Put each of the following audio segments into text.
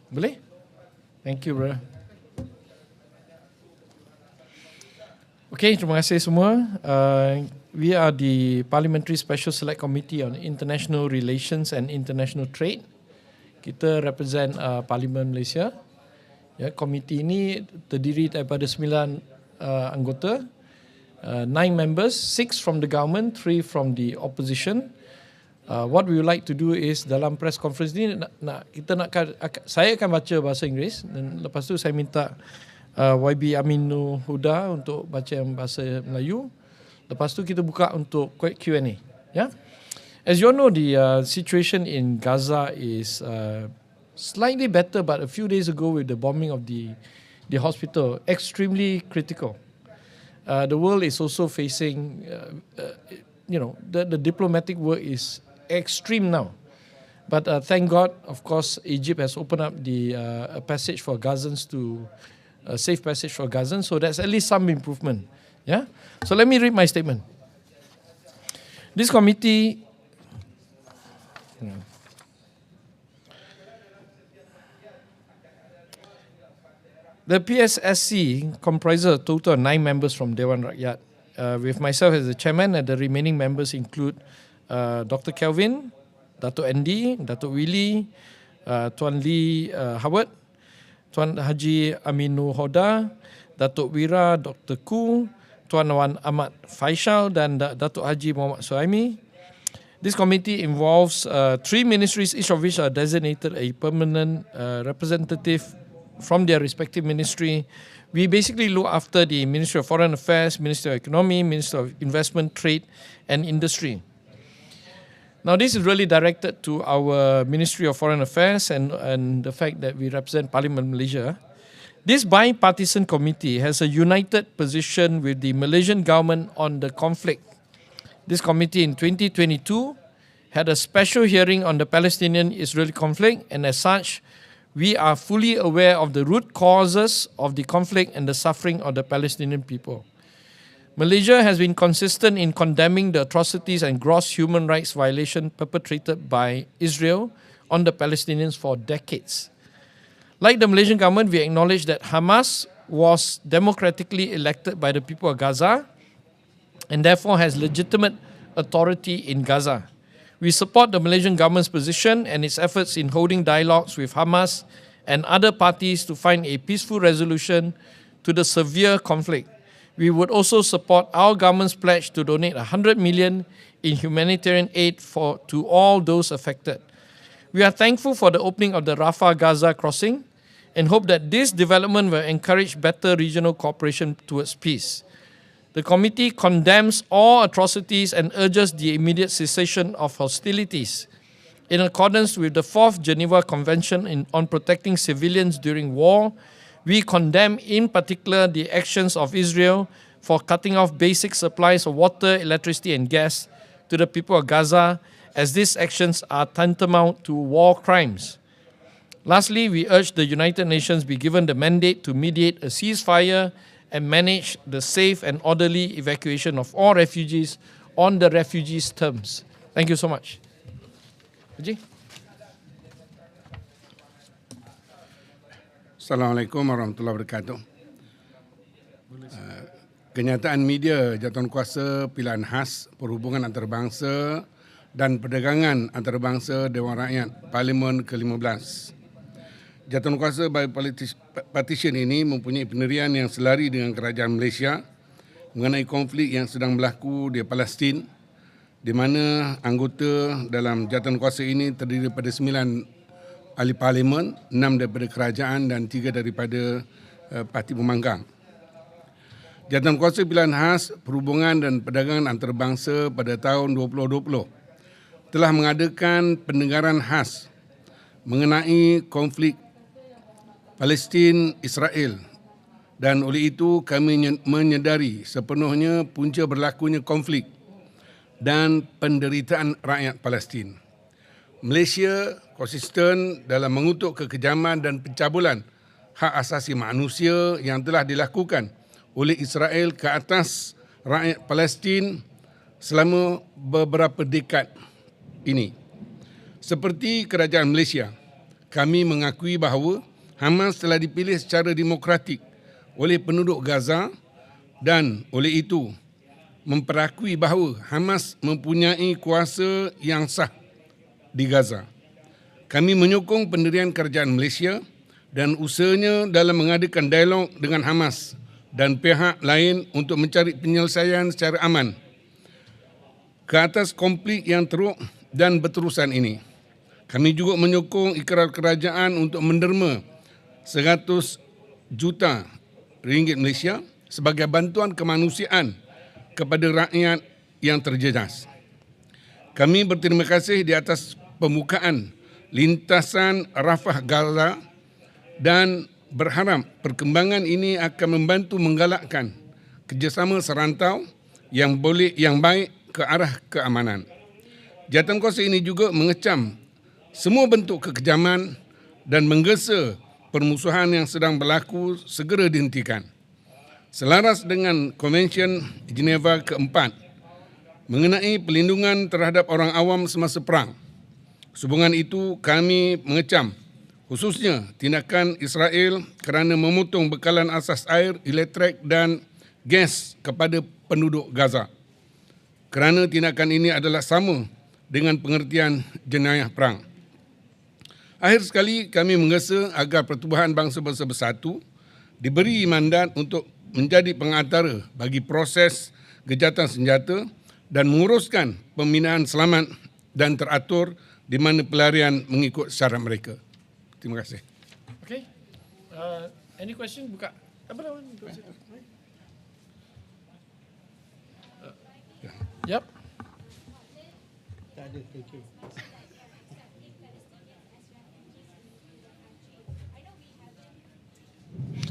Boleh? Thank you, bro. Okay, terima kasih semua. We are the Parliamentary Special Select Committee on International Relations and International Trade. Kita represent Parlimen Malaysia. Ya, komiti ini terdiri daripada 9 anggota, 9 members, 6 from the government, 3 from the opposition. What we would like to do is dalam press conference ni saya akan baca bahasa Inggeris dan lepas tu saya minta YB Aminu Huda untuk baca yang bahasa Melayu. Lepas tu kita buka untuk Q&A. Yeah? As you all know, the situation in Gaza is slightly better, but a few days ago with the bombing of the hospital, extremely critical. The world is also facing, the diplomatic work is extreme now. But thank God, of course, Egypt has opened up a passage for Gazans a safe passage for Gazans, so that's at least some improvement. Yeah. So let me read my statement. This committee. The PSSC comprises a total of 9 members from Dewan Rakyat, with myself as the chairman, and the remaining members include Dr. Kelvin, Dato' Andy, Dato' Willie, Tuan Lee Howard, Tuan Haji Aminu Hoda, Dato' Wira, Dr. Koo, Tuan Wan Ahmad Faisal dan Dato' Haji Muhammad Suhaimi. This committee involves 3 ministries, each of which are designated a permanent representative from their respective ministry. We basically look after the Ministry of Foreign Affairs, Ministry of Economy, Ministry of Investment, Trade and Industry. Now, this is really directed to our Ministry of Foreign Affairs and the fact that we represent Parliament Malaysia. This bipartisan committee has a united position with the Malaysian government on the conflict. This committee in 2022 had a special hearing on the Palestinian-Israeli conflict, and as such, we are fully aware of the root causes of the conflict and the suffering of the Palestinian people. Malaysia has been consistent in condemning the atrocities and gross human rights violations perpetrated by Israel on the Palestinians for decades. Like the Malaysian government, we acknowledge that Hamas was democratically elected by the people of Gaza and therefore has legitimate authority in Gaza. We support the Malaysian government's position and its efforts in holding dialogues with Hamas and other parties to find a peaceful resolution to the severe conflict. We would also support our government's pledge to donate 100 million in humanitarian aid to all those affected. We are thankful for the opening of the Rafah-Gaza crossing and hope that this development will encourage better regional cooperation towards peace. The committee condemns all atrocities and urges the immediate cessation of hostilities. In accordance with the 4th Geneva Convention on Protecting Civilians During War, we condemn in particular the actions of Israel for cutting off basic supplies of water, electricity and gas to the people of Gaza, as these actions are tantamount to war crimes. Lastly, we urge the United Nations be given the mandate to mediate a ceasefire and manage the safe and orderly evacuation of all refugees on the refugees' terms. Thank you so much. Haji? Assalamualaikum warahmatullahi wabarakatuh. Kenyataan media Jawatankuasa Pilihan Khas, Perhubungan Antarabangsa dan Perdagangan Antarabangsa Dewan Rakyat Parlimen ke-15. Jawatankuasa bipartisan ini mempunyai pendirian yang selari dengan kerajaan Malaysia mengenai konflik yang sedang berlaku di Palestine, di mana anggota dalam Jawatankuasa ini terdiri daripada 9 ahli parlimen, 6 daripada kerajaan dan 3 daripada parti pembangkang. Jawatankuasa Pilihan Khas, Perhubungan dan Perdagangan Antarabangsa pada tahun 2020 telah mengadakan pendengaran khas mengenai konflik Palestin-Israel, dan oleh itu kami menyedari sepenuhnya punca berlakunya konflik dan penderitaan rakyat Palestin. Malaysia konsisten dalam mengutuk kekejaman dan pencabulan hak asasi manusia yang telah dilakukan oleh Israel ke atas rakyat Palestin selama beberapa dekad ini. Seperti kerajaan Malaysia, kami mengakui bahawa Hamas telah dipilih secara demokratik oleh penduduk Gaza dan oleh itu memperakui bahawa Hamas mempunyai kuasa yang sah di Gaza. Kami menyokong pendirian kerajaan Malaysia dan usahanya dalam mengadakan dialog dengan Hamas dan pihak lain untuk mencari penyelesaian secara aman ke atas konflik yang teruk dan berterusan ini. Kami juga menyokong ikrar kerajaan untuk menderma 100 juta ringgit Malaysia sebagai bantuan kemanusiaan kepada rakyat yang terjejas. Kami berterima kasih di atas pembukaan lintasan Rafah Gaza dan berharap perkembangan ini akan membantu menggalakkan kerjasama serantau yang baik ke arah keamanan. Jawatankuasa ini juga mengecam semua bentuk kekejaman dan menggesa permusuhan yang sedang berlaku segera dihentikan. Selaras dengan Konvensyen Geneva keempat mengenai pelindungan terhadap orang awam semasa perang. Sehubungan itu kami mengecam khususnya tindakan Israel kerana memotong bekalan asas air, elektrik dan gas kepada penduduk Gaza. Kerana tindakan ini adalah sama dengan pengertian jenayah perang. Akhir sekali kami menggesa agar Pertubuhan Bangsa-Bangsa Bersatu diberi mandat untuk menjadi pengantara bagi proses gejatan senjata dan menguruskan pembinaan selamat dan teratur di mana pelarian mengikut syarat mereka. Terima kasih. Okay. Any question? Buka. Apa nama? Yep.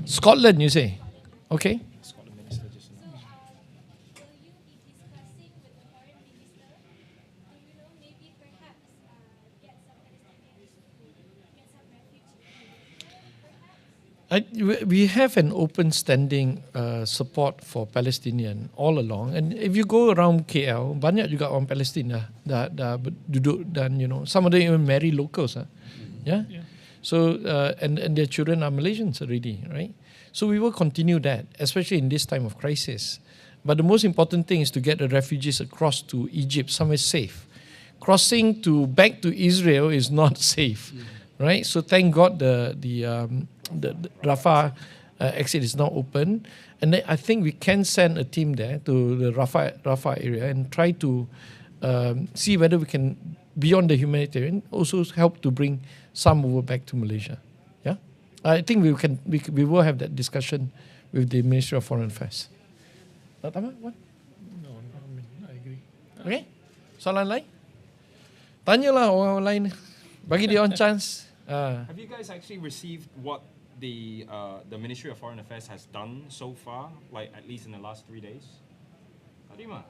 Scotland, you say? Okay. We have an open standing support for Palestinian all along, and if you go around KL, banyak juga orang Palestin dah duduk dan some of them even marry locals, yeah. So and their children are Malaysians already, right? So we will continue that, especially in this time of crisis. But the most important thing is to get the refugees across to Egypt, somewhere safe. Crossing back to Israel is not safe, right? So thank God the Rafah exit is now open, and then I think we can send a team there to the Rafah area and try to see whether we can, beyond the humanitarian, also help to bring some over back to Malaysia. Yeah, I think we will have that discussion with the Ministry of Foreign Affairs. What? No, I agree. Okay, soalan lain? Tanyalah orang lain, bagi dia on chance. Have you guys actually received what the Ministry of Foreign Affairs has done so far, like at least in the last 3 days? Adima?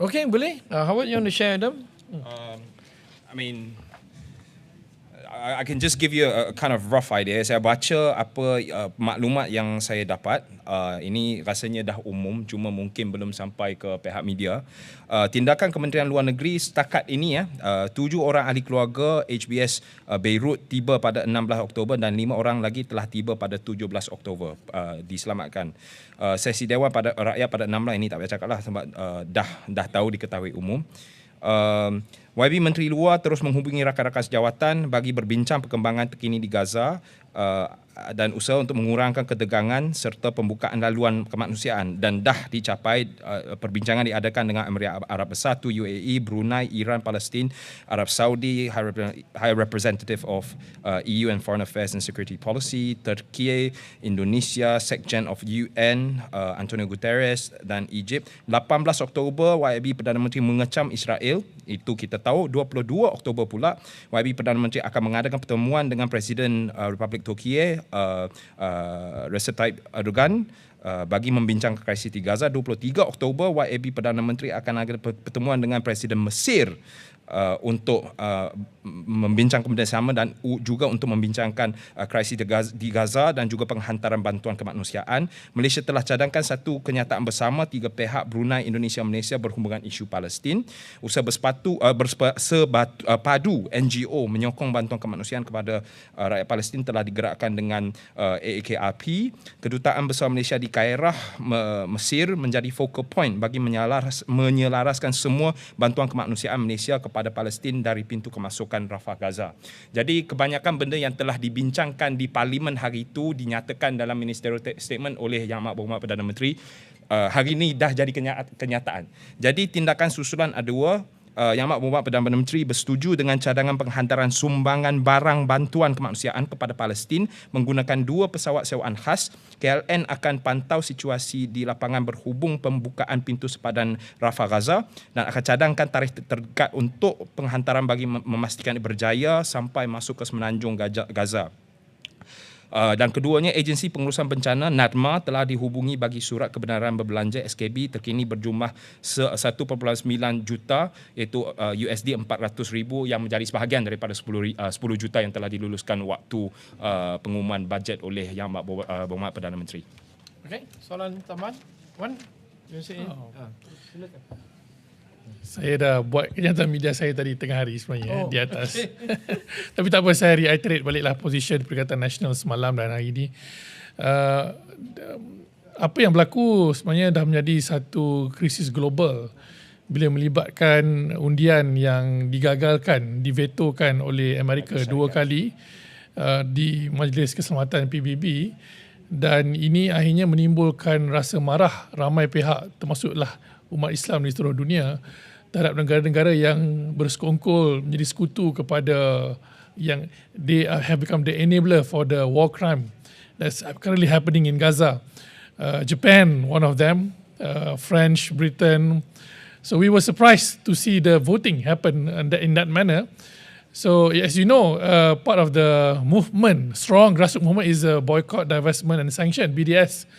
Okay, boleh? How about you want to share them? I mean, I can just give you a kind of rough idea. Saya baca apa maklumat yang saya dapat. Ini rasanya dah umum, cuma mungkin belum sampai ke pihak media. Tindakan Kementerian Luar Negeri setakat ini 7 orang ahli keluarga HBS Beirut tiba pada 16 Oktober dan 5 orang lagi telah tiba pada 17 Oktober diselamatkan. Sesi Dewan pada Rakyat pada 16 ini tak payah cakap lah sebab dah tahu diketahui umum. YB Menteri Luar terus menghubungi rakan-rakan sejawatan bagi berbincang perkembangan terkini di Gaza dan usaha untuk mengurangkan ketegangan serta pembukaan laluan kemanusiaan, dan dah dicapai. Perbincangan diadakan dengan Emirat Arab Bersatu, UAE, Brunei, Iran, Palestine, Arab Saudi, High Representative of EU and Foreign Affairs and Security Policy, Turki, Indonesia, Sekjen of UN, Antonio Guterres dan Egypt. 18 Oktober YB Perdana Menteri mengecam Israel, itu kita tahu. 22 Oktober pula YB Perdana Menteri akan mengadakan pertemuan dengan Presiden Republik Turki Recep Tayyip Erdogan bagi membincangkan krisis di Gaza. 23 Oktober YB Perdana Menteri akan ada pertemuan dengan Presiden Mesir untuk membincangkan benda sama dan juga untuk membincangkan krisis di Gaza dan juga penghantaran bantuan kemanusiaan. Malaysia telah cadangkan satu kenyataan bersama tiga pihak Brunei, Indonesia, Malaysia berhubungan isu Palestin. Usaha bersepadu NGO menyokong bantuan kemanusiaan kepada rakyat Palestin telah digerakkan dengan AAKRP. Kedutaan Besar Malaysia di Kairah, Mesir menjadi focal point bagi menyelaraskan semua bantuan kemanusiaan Malaysia kepada Palestin dari pintu kemasukan Rafah Gaza. Jadi kebanyakan benda yang telah dibincangkan di Parlimen hari itu dinyatakan dalam ministerial statement oleh Yang Amat Berhormat Perdana Menteri. Hari ini dah jadi kenyataan. Jadi tindakan susulan ada dua. Yang Amat Berhormat Perdana Menteri bersetuju dengan cadangan penghantaran sumbangan barang bantuan kemanusiaan kepada Palestin menggunakan 2 pesawat sewaan khas. KLN akan pantau situasi di lapangan berhubung pembukaan pintu sepadan Rafah Gaza dan akan cadangkan tarikh terdekat untuk penghantaran bagi memastikan berjaya sampai masuk ke semenanjung Gaza. Dan keduanya, Agensi Pengurusan Bencana NADMA telah dihubungi bagi surat kebenaran berbelanja SKB terkini berjumlah 1.9 juta iaitu USD 400,000 yang menjadi sebahagian daripada 10 juta yang telah diluluskan waktu pengumuman bajet oleh Yang Amat Berhormat Perdana Menteri. Okay, soalan tambahan. Wan, you say? Silakan. Saya dah buat kenyataan media saya tadi tengah hari sebenarnya di atas. Tapi tak apa, saya reiterate baliklah position Perikatan Nasional semalam dan hari ini. Apa yang berlaku sebenarnya dah menjadi satu krisis global bila melibatkan undian yang digagalkan, divetokan oleh Amerika 2 kali di Majlis Keselamatan PBB, dan ini akhirnya menimbulkan rasa marah ramai pihak termasuklah umat Islam di seluruh dunia terhadap negara-negara yang bersekongkol menjadi sekutu kepada yang they have become the enabler for the war crime that's currently happening in Gaza. Japan, one of them, French, Britain. So we were surprised to see the voting happen in that manner. So as you know, part of the movement, strong grassroots movement, is boycott, divestment and sanction, BDS.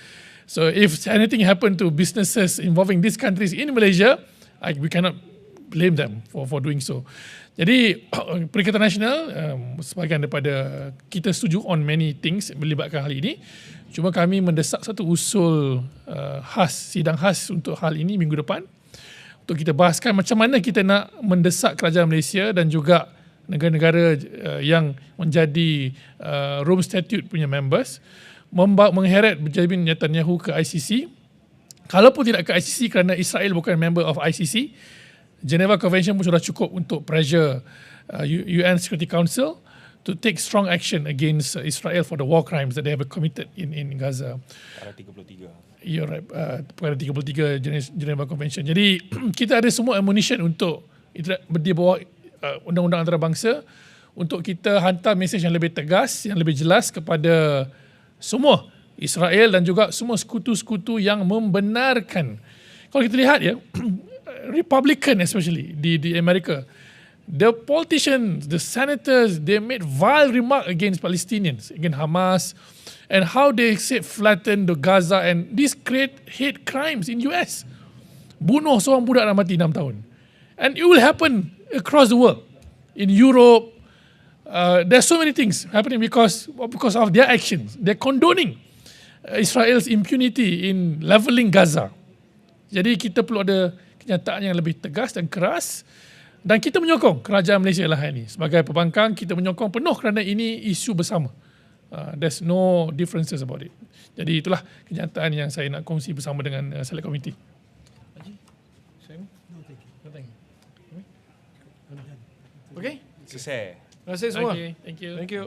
So if anything happened to businesses involving these countries in Malaysia, we cannot blame them for doing so. Jadi Perikatan Nasional sebahagian daripada kita setuju on many things melibatkan hal ini. Cuma kami mendesak satu usul sidang khas untuk hal ini minggu depan untuk kita bahaskan macam mana kita nak mendesak kerajaan Malaysia dan juga negara-negara yang menjadi Rome Statute punya members mengheret Benjamin Netanyahu ke ICC. Kalaupun tidak ke ICC kerana Israel bukan member of ICC, Geneva Convention pun sudah cukup untuk pressure UN Security Council to take strong action against Israel for the war crimes that they have committed in Gaza. Perkara 33. You're right, perkara 33 Geneva Convention. Jadi kita ada semua ammunition untuk di bawah undang-undang antarabangsa untuk kita hantar mesej yang lebih tegas, yang lebih jelas kepada semua Israel dan juga semua sekutu-sekutu yang membenarkan. Kalau kita lihat ya, Republican especially di Amerika, the politicians, the senators, they made vile remark against Palestinians, against Hamas, and how they said flatten the Gaza, and this create hate crimes in US. Bunuh seorang budak dah mati 6 tahun. And it will happen across the world. In Europe, there's so many things happening because of their actions. They're condoning Israel's impunity in leveling Gaza. Jadi kita perlu ada kenyataan yang lebih tegas dan keras, dan kita menyokong kerajaan Malaysia lah ini. Sebagai pembangkang, kita menyokong penuh kerana ini isu bersama. There's no differences about it. Jadi itulah kenyataan yang saya nak kongsi bersama dengan Select Committee. Okay? Sukses. Terima kasih semua. Okay, thank you. Thank you.